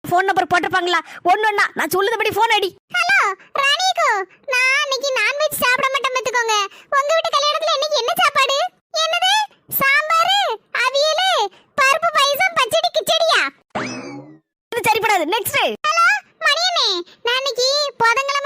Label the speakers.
Speaker 1: Phone number போட்டிருப்பாங்களா? ஒண்ணா நான் சொல்லுதபடி phone அடி.
Speaker 2: ஹலோ ராணிகோ, நான் இன்னைக்கு நான்வெஜ் சாப்பிட மாட்டேன் பாத்துக்கோங்க. உங்க வீட்டு கல்யாணத்துல இன்னைக்கு என்ன சாப்பாடு? என்னது? சாம்பார், அவியல், பருப்பு பாயசம், பச்சடி கிச்சடியா?
Speaker 1: இது சரிப்படாது. நெக்ஸ்ட்.
Speaker 2: ஹலோ மணியனே, நான் இன்னைக்கு புதன்கிழமை